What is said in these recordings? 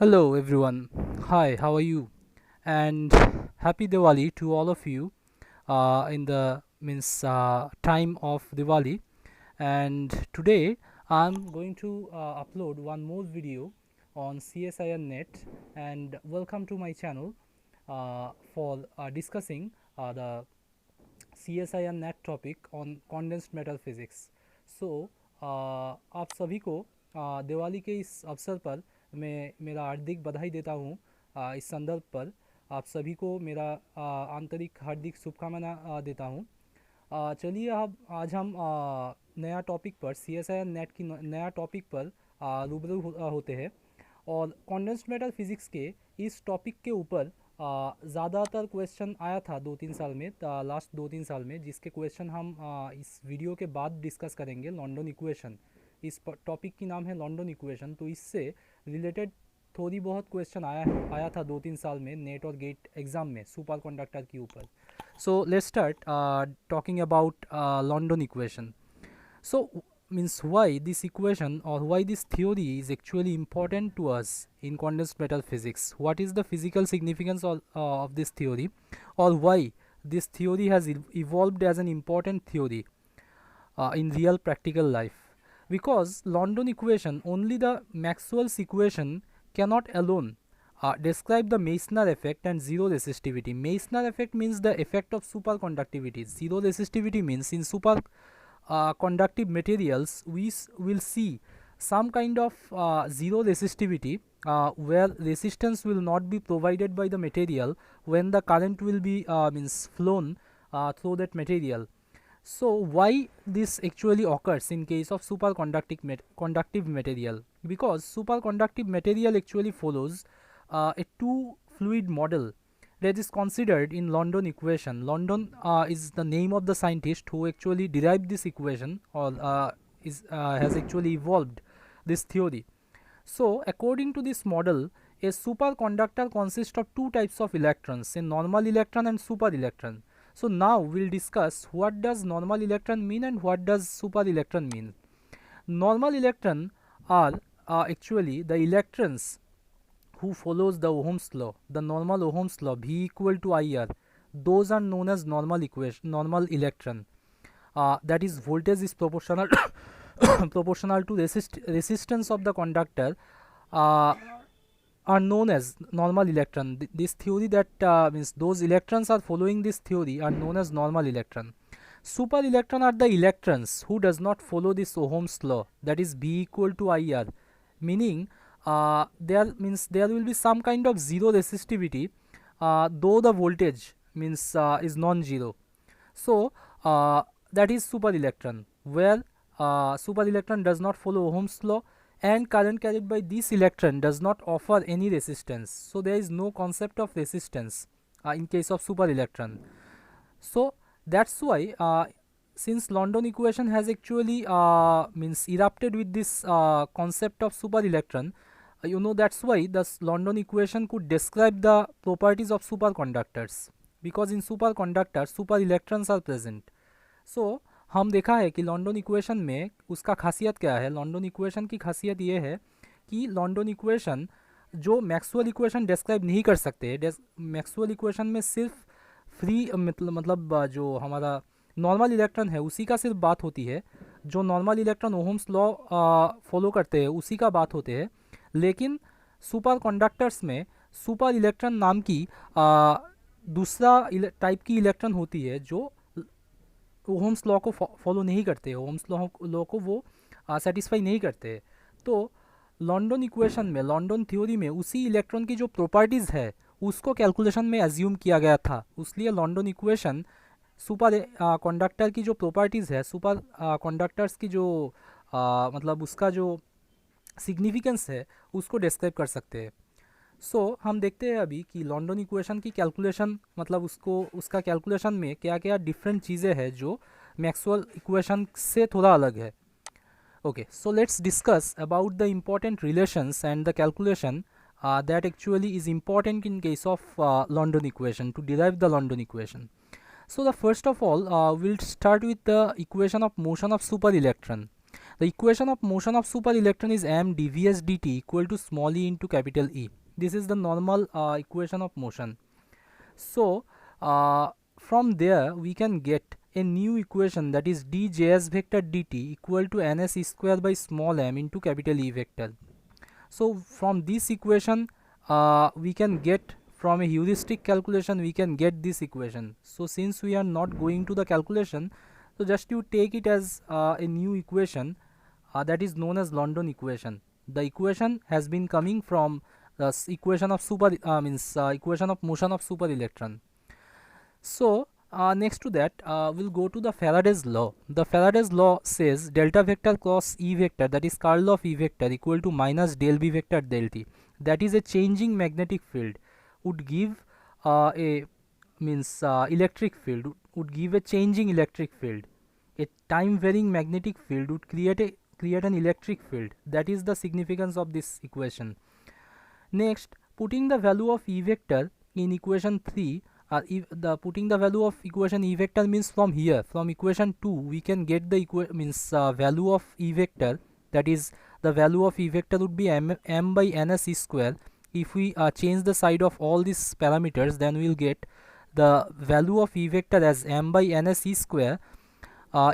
Hello everyone. Hi, how are you? And happy Diwali to all of you in the time of Diwali. And today I'm going to upload one more video on CSIR Net. And welcome to my channel for discussing the CSIR NET topic on condensed matter physics. So आप सभी को दिवाली के इस अवसर पर मैं मेरा हार्दिक बधाई देता हूँ। इस संदर्भ पर आप सभी को मेरा आंतरिक हार्दिक शुभकामना देता हूँ। चलिए अब आज हम नया टॉपिक पर CSIR नेट की नया टॉपिक पर रूबरू होते हैं। और कॉन्डेंस्ड मैटर फिज़िक्स के इस टॉपिक के ऊपर ज़्यादातर क्वेश्चन आया था 2-3 साल में, लास्ट 2-3 साल में, जिसके क्वेश्चन हम इस वीडियो के बाद डिस्कस करेंगे। लॉन्डन इक्वेशन, इस टॉपिक की नाम है लॉन्डन इक्वेशन। तो इससे रिलेटेड थोड़ी बहुत क्वेश्चन आया था 2-3 साल में नेट और गेट एग्ज़ाम में सुपर कंडक्टर के ऊपर। So let's start talking about London equation. So means why this equation or why this theory is actually important to us in condensed matter physics? What is the physical significance of this theory, or why this theory has evolved as an important theory in real practical life? Because London equation, only the Maxwell's equation cannot alone describe the Meissner effect and zero resistivity. Meissner effect means the effect of superconductivity. Zero resistivity means in super conductive materials we will see some kind of zero resistivity where resistance will not be provided by the material when the current will be means flown through that material. So why this actually occurs in case of conductive material? Because superconductive material actually follows a two fluid model that is considered in London equation. London is the name of the scientist who actually derived this equation, or has actually evolved this theory. So according to this model, a superconductor consists of two types of electrons, a normal electron and super electron. So now we'll discuss what does normal electron mean and what does super electron mean. Normal electron are actually the electrons who follows the Ohm's law, the normal Ohm's law, V equal to IR. Those are known as normal electron. That is, voltage is proportional proportional to resistance of the conductor, are known as normal electron. This theory that means those electrons are following this theory are known as normal electron. Super electron are the electrons who does not follow this Ohm's law, that is V equal to IR, meaning there will be some kind of zero resistivity though the voltage means is non-zero. So that is super electron, where super electron does not follow Ohm's law and current carried by this electron does not offer any resistance. So there is no concept of resistance in case of super electron. So that's why since London equation has actually means erupted with this concept of super electron, that's why the London equation could describe the properties of superconductors, because in superconductors super electrons are present. So हम देखा है कि London equation में उसका खासियत क्या है। London equation की खासियत ये है कि लॉन्डन इक्वेशन जो मैक्सवेल इक्वेशन डिस्क्राइब नहीं कर सकते, मैक्सवेल इक्वेशन में सिर्फ फ्री मतलब जो हमारा नॉर्मल इलेक्ट्रॉन है उसी का सिर्फ बात होती है, जो normal electron Ohm's law follow करते हैं उसी का बात होते हैं। लेकिन सुपर कंडक्टर्स में सुपर इलेक्ट्रॉन नाम की दूसरा टाइप की इलेक्ट्रॉन होती है जो ओहम्स लॉ को फॉलो नहीं करते, ओहम्स लॉ को वो सेटिस्फाई नहीं करते। तो लॉन्डन इक्वेशन में, लॉन्डन थ्योरी में उसी इलेक्ट्रॉन की जो प्रॉपर्टीज़ है उसको कैलकुलेशन में एज्यूम किया गया था। उसलिए लॉन्डन इक्वेशन सुपर कंडक्टर की जो प्रॉपर्टीज़ है, सुपर कंडक्टर्स की जो मतलब उसका जो सिग्निफिकेंस है उसको डिस्क्राइब कर सकते हैं। सो हम देखते हैं अभी कि लॉन्डन इक्वेशन की कैलकुलेशन मतलब उसका कैलकुलेशन में क्या क्या डिफरेंट चीज़ें हैं जो मैक्सवेल इक्वेशन से थोड़ा अलग है। Okay, so let's discuss about the important relations and the calculation that actually is important in case of London equation, to derive the London equation. So the first of all we'll start with the equation of motion of super electron. The equation of motion of super electron is m dvs dt equal to small e into capital E. This is the normal equation of motion. So from there we can get a new equation, that is djs vector dt equal to ns square by small m into capital E vector. So from this equation we can get, from a heuristic calculation we can get this equation. So since we are not going to the calculation, so just you take it as a new equation that is known as London equation. The equation has been coming from the equation of equation of motion of super electron. So next to that we'll go to the Faraday's law. The Faraday's law says delta vector cross E vector, that is curl of E vector, equal to minus del B vector del T. That is a changing magnetic field would give electric field would give a changing electric field. A time varying magnetic field would create an electric field. That is the significance of this equation. Next, putting the value of E vector in equation 3, putting the value of equation E vector means from here, from equation 2 we can get the value of E vector, that is the value of E vector would be m by ns square. If we change the side of all these parameters, then we will get the value of E vector as m by ns square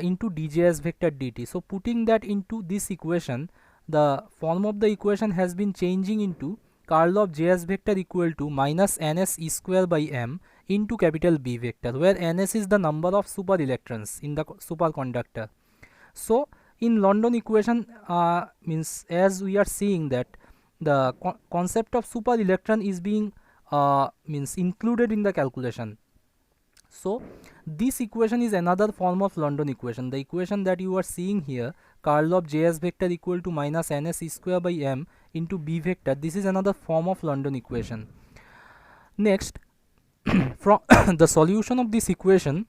into djs vector dt. So putting that into this equation, the form of the equation has been changing into curl of js vector equal to minus ns square by m into capital B vector, where ns is the number of super electrons in the superconductor. So in London equation as we are seeing that the concept of super electron is being included in the calculation. So this equation is another form of London equation. The equation that you are seeing here, curl of js vector equal to minus ns square by m into B vector, this is another form of London equation. Next, from the solution of this equation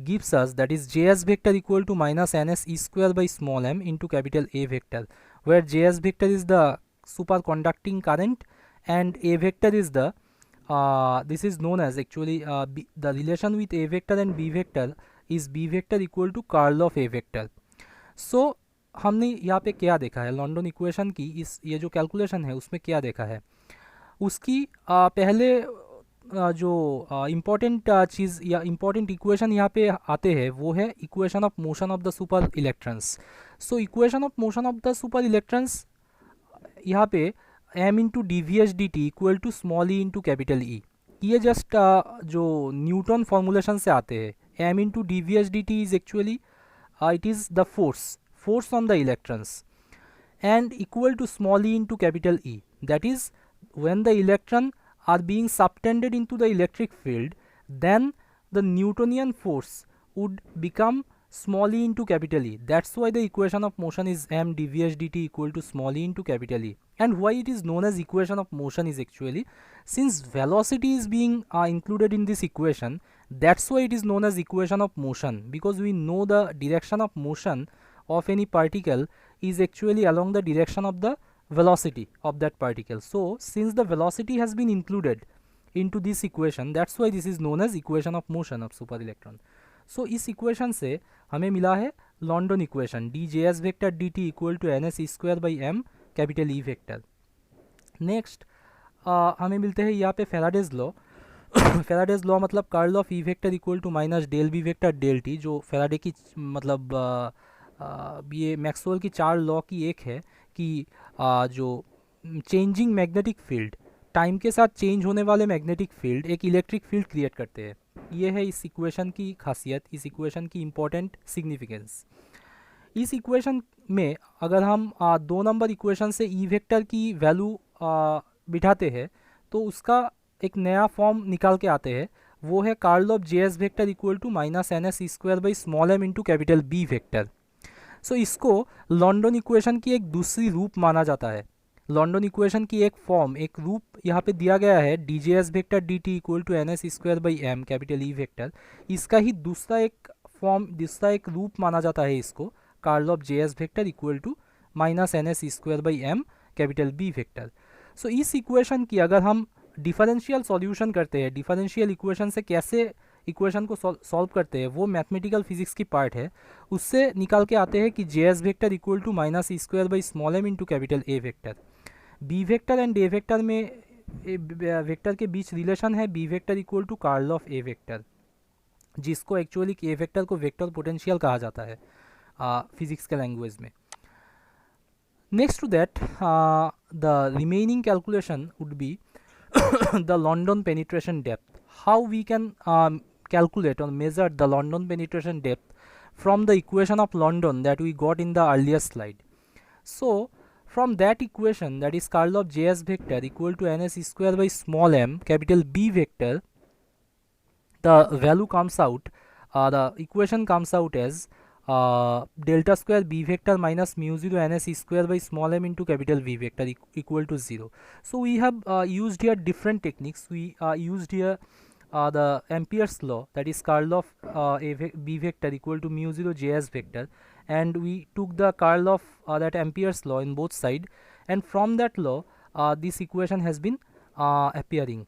gives us, that is js vector equal to minus ns square by small m into capital A vector, where js vector is the superconducting current and A vector is the this is known as actually the relation with A vector and B vector is B vector equal to curl of A vector. So हमने यहाँ पे क्या देखा है, London equation की इस ये जो कैलकुलेशन है उसमें क्या देखा है, उसकी पहले जो इम्पोर्टेंट चीज़ या इम्पोर्टेंट इक्वेशन यहाँ पे आते हैं वो है equation of motion of the super electrons. So equation of motion of the super electrons यहाँ पे m into d v h d t equal to small e into capital E, ये just जो न्यूटन फॉर्मूलेशन से आते हैं. m into d v h d t is actually it is the force on the electrons, and equal to small e into capital E, that is when the electron are being subtended into the electric field, then the Newtonian force would become small e into capital E. That's why the equation of motion is m dvh dt equal to small e into capital E. And why it is known as equation of motion is actually, since velocity is being included in this equation, that's why it is known as equation of motion, because we know the direction of motion of any particle is actually along the direction of the velocity of that particle. So since the velocity has been included into this equation, that's why this is known as equation of motion of super electron. So इस equation से हमें मिला है London equation d j S vector d t equal to n S square by M capital E vector. Next हमें मिलते हैं यहाँ पे फेराडेज लॉ. फेराडेज लॉ मतलब curl of e vector equal to minus del b vector del t, जो Faraday की मतलब ये मैक्सवेल की चार लॉ की एक है कि जो चेंजिंग मैग्नेटिक फील्ड, टाइम के साथ चेंज होने वाले मैग्नेटिक फील्ड एक इलेक्ट्रिक फील्ड क्रिएट करते हैं. ये है इस इक्वेशन की खासियत, इस इक्वेशन की इम्पोर्टेंट सिग्निफिकेंस. इस इक्वेशन में अगर हम 2 नंबर इक्वेशन से ई वेक्टर की वैल्यू बिठाते हैं तो उसका एक नया फॉर्म निकाल के आते हैं, वो है curl of J S vector equal to minus N S square by small M into capital B vector. So इसको लॉन्डन इक्वेशन की एक दूसरी रूप माना जाता है. लॉन्डन इक्वेशन की एक फॉर्म, एक रूप यहाँ पे दिया गया है d j S vector d t equal to n S square by M capital E vector. इसका ही दूसरा एक फॉर्म, दूसरा एक रूप माना जाता है इसको curl of J S vector equal to minus N S square by M capital B vector. So इस इक्वेशन की अगर हम डिफरेंशियल सॉल्यूशन करते हैं, डिफरेंशियल इक्वेशन से कैसे इक्वेशन को सॉल्व करते हैं वो मैथमेटिकल फिजिक्स की पार्ट है, उससे निकाल के आते हैं कि j S vector equal to minus e square by small M into capital A vector. B vector and a vector में वेक्टर के बीच रिलेशन है b vector equal to curl of a vector, जिसको एक्चुअली ए वेक्टर को vector potential कहा जाता है physics के लैंग्वेज में। Next to that the remaining calculation would be the London penetration depth. How we can calculate or measure the London penetration depth from the equation of London that we got in the earlier slide. So from that equation, that is curl of Js vector equal to ns square by small m capital B vector, the value comes out, the equation comes out as delta square B vector minus mu 0 ns square by small m into capital V vector equal to 0. So we have used here different techniques. We used here the Ampere's law, that is curl of B vector equal to mu 0 Js vector, and we took the curl of that Ampere's law in both sides, and from that law this equation has been appearing,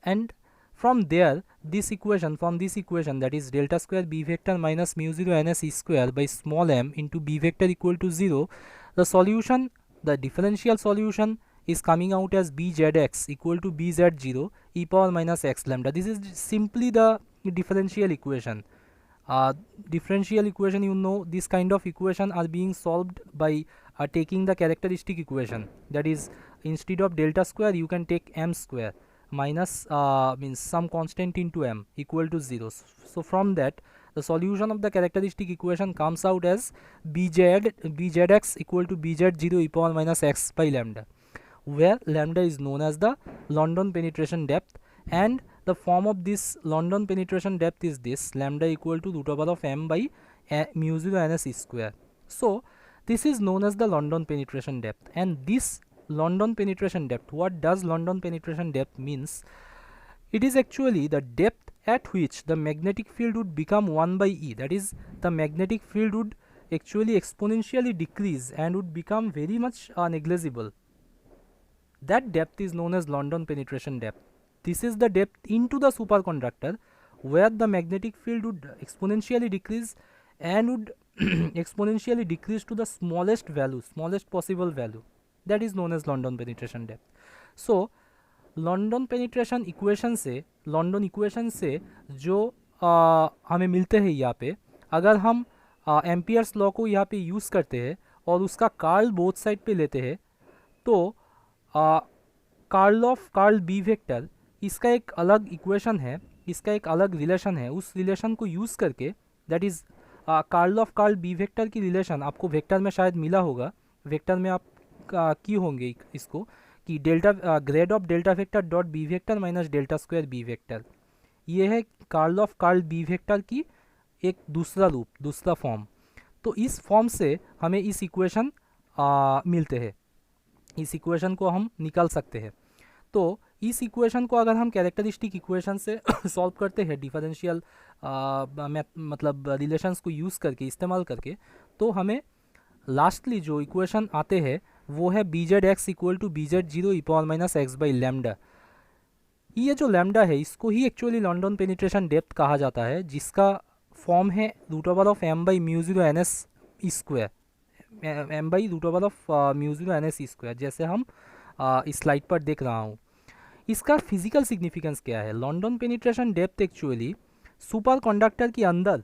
and from there this equation, that is delta square B vector minus mu 0 ns square by small m into B vector equal to 0, the solution, the differential solution is coming out as bzx equal to bz0 e power minus x lambda. This is simply the differential equation. Differential equation, you know, this kind of equation are being solved by taking the characteristic equation, that is instead of delta square you can take m square minus means some constant into m equal to 0. So from that the solution of the characteristic equation comes out as bzx equal to bz0 e power minus x by lambda, where lambda is known as the London penetration depth, and the form of this London penetration depth is this lambda equal to root over of m by mu 0 ns square. So this is known as the London penetration depth, and this London penetration depth, what does London penetration depth means? It is actually the depth at which the magnetic field would become 1 by E, that is the magnetic field would actually exponentially decrease and would become very much negligible. That depth is known as London penetration depth. This is the depth into the superconductor where the magnetic field would exponentially decrease and would exponentially decrease to the smallest value, smallest possible value. That is known as London penetration depth. So London penetration equation से, London equation से जो हमें मिलते हैं यहाँ पे, अगर हम एम्पियर्स लॉ को यहाँ पे यूज़ करते हैं और उसका कर्ल बोथ साइड पे लेते हैं, तो curl of curl b vector, इसका एक अलग इक्वेशन है, इसका एक अलग रिलेशन है, उस रिलेशन को यूज़ करके, that is curl of curl b vector की रिलेशन आपको वेक्टर में शायद मिला होगा, वेक्टर में आप की होंगे इसको कि delta grad of delta vector dot b vector minus delta square b vector, ये है curl of curl b vector की एक दूसरा रूप, दूसरा फॉर्म। तो इस फॉर्म से हमें इस इक्वेशन मिलते हैं, इस इक्वेशन को हम निकाल सकते हैं। तो इस इक्वेशन को अगर हम कैरेक्टरिस्टिक इक्वेशन से सॉल्व करते हैं डिफरेंशियल मतलब रिलेशंस को यूज़ करके, इस्तेमाल करके, तो हमें लास्टली जो इक्वेशन आते हैं वो है b z x equal to b z zero e power minus x by lambda. ये जो लैम्डा है इसको ही एक्चुअली लंडन पेनिट्रेशन डेप्थ कहा जाता है, जिसका फॉर्म है root over of m by mu zero n S square, m by root over of mu zero n S square, जैसे हम इस स्लाइड पर देख रहा हूँ। इसका फिजिकल सिग्निफिकेंस क्या है? London penetration depth actually super conductor के अंदर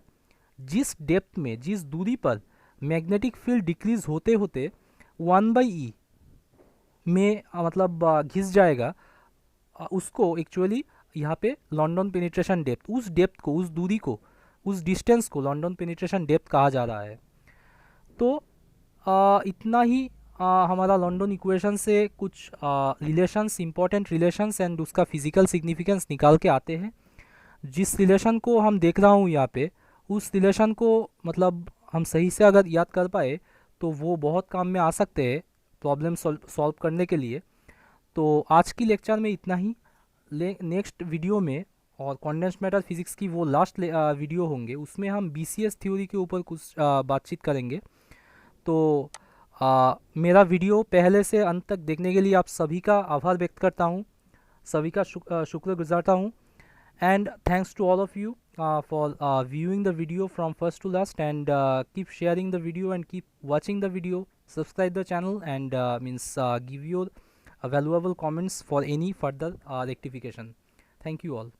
जिस डेप्थ में, जिस दूरी पर मैग्नेटिक फील्ड डिक्रीज होते होते 1/e में मतलब घिस जाएगा, उसको एक्चुअली यहाँ पे लंडन पेनिट्रेशन डेप्थ, उस डेप्थ को, उस दूरी को, उस डिस्टेंस को लंडन पेनिट्रेशन डेप्थ कहा जा रहा है। तो इतना ही हमारा लंडन इक्वेशन से कुछ रिलेशंस, इंपॉर्टेंट रिलेशंस एंड उसका फिजिकल सिग्निफिकेंस निकाल के आते हैं। जिस रिलेशन को हम देख रहा हूँ यहाँ पे, उस रिलेशन को मतलब हम सही से अगर याद कर पाए तो वो बहुत काम में आ सकते हैं प्रॉब्लम सॉल्व करने के लिए। तो आज की लेक्चर में इतना ही। नेक्स्ट वीडियो में और कॉन्डेंस्ड मैटर फिजिक्स की वो लास्ट वीडियो होंगे, उसमें हम बीसीएस थ्योरी के ऊपर कुछ बातचीत करेंगे। तो मेरा वीडियो पहले से अंत तक देखने के लिए आप सभी का आभार व्यक्त करता हूँ, सभी का शुक्र गुजारता हूँ। And thanks to all of you for viewing the video from first to last, and keep sharing the video and keep watching the video. Subscribe the channel, and give your valuable comments for any further rectification. Thank you all.